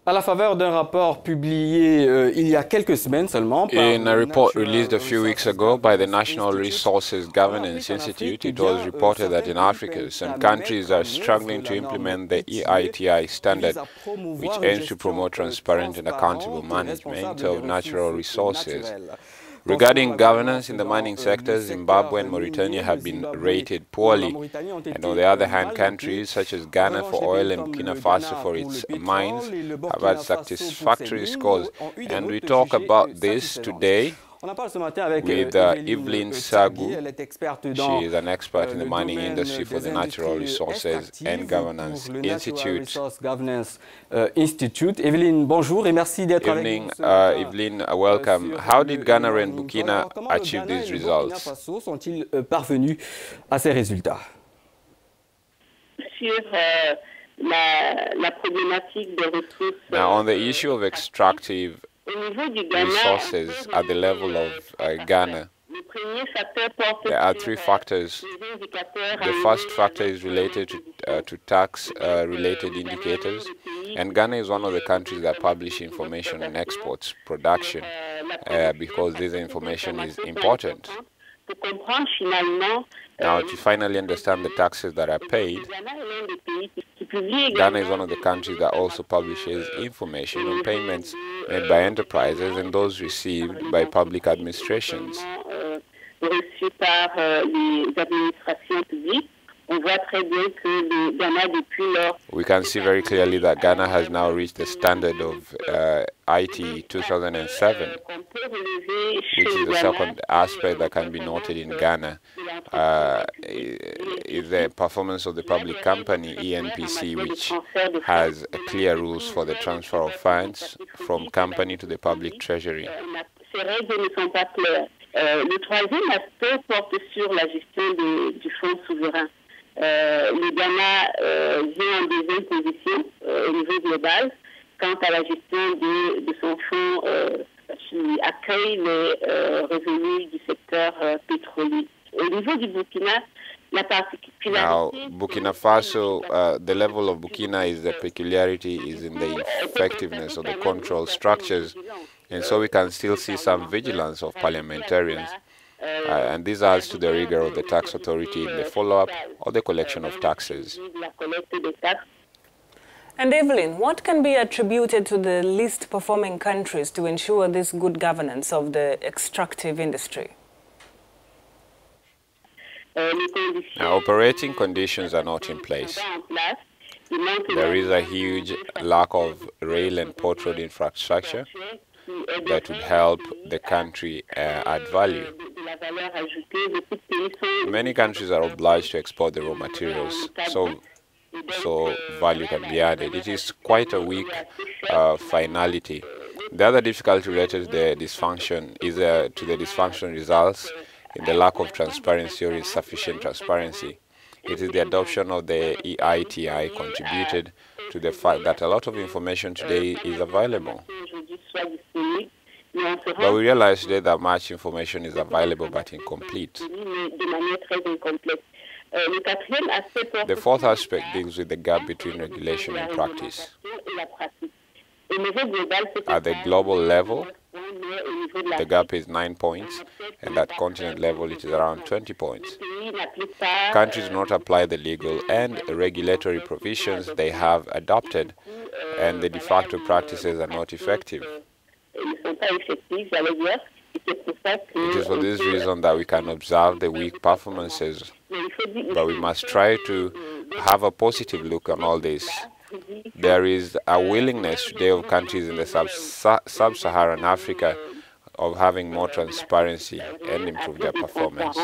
À la faveur d'un rapport publié il y a quelques semaines seulement, in a report released a few weeks ago by the National Resources Governance Institute, it was reported that in Africa, some countries are struggling to implement the EITI standard, which aims to promote transparent and accountable management of natural resources. Regarding governance in the mining sector, Zimbabwe and Mauritania have been rated poorly, and on the other hand, countries such as Ghana for oil and Burkina Faso for its mines have had satisfactory scores. And we talk about this today with Evelyn Sagu. She is an expert in the mining industry for the Natural Resources and Governance Institute. Evelyn, bonjour et merci d'être avec nous. Evelyn, welcome. How did Ghana and Burkina achieve these results? Sont-ils parvenus à ces résultats? Sur la problématique des ressources. Now, on the issue of extractive resources at the level of Ghana, there are three factors. The first factor is related to tax-related indicators, and Ghana is one of the countries that publish information on exports, production, because this information is important. Now, to finally understand the taxes that are paid, Ghana is one of the countries that also publishes information on payments made by enterprises and those received by public administrations. We can see very clearly that Ghana has now reached the standard of EITI 2007, which is the second aspect that can be noted in Ghana, is the performance of the public company, ENPC, which has clear rules for the transfer of funds from company to the public treasury. Le troisième aspect porte sur la gestion du fonds souverain. Le Ghana vient en deuxième position au niveau global quant à la gestion de son fonds qui accueille les revenus du secteur pétrolier. Au niveau du Burkina, la particularité... Now, Burkina Faso, the level of Burkina is the peculiarity is in the effectiveness of the control structures. And so we can still see some vigilance of parliamentarians, and this adds to the rigor of the tax authority in the follow-up or the collection of taxes. And Evelyn, what can be attributed to the least performing countries to ensure this good governance of the extractive industry? Now, operating conditions are not in place. There is a huge lack of rail and port road infrastructure that would help the country add value. Many countries are obliged to export the raw materials, so value can be added. It is quite a weak finality. The other difficulty related to the dysfunction is to the dysfunction results in the lack of transparency or insufficient transparency. It is the adoption of the EITI contributed to the fact that a lot of information today is available. But we realize today that much information is available but incomplete. The fourth aspect deals with the gap between regulation and practice. At the global level, the gap is 9 points, and at continent level it is around 20 points. Countries do not apply the legal and regulatory provisions they have adopted, and the de facto practices are not effective. It is for this reason that we can observe the weak performances, but we must try to have a positive look on all this. There is a willingness today of countries in the sub-Saharan Africa of having more transparency and improve their performance.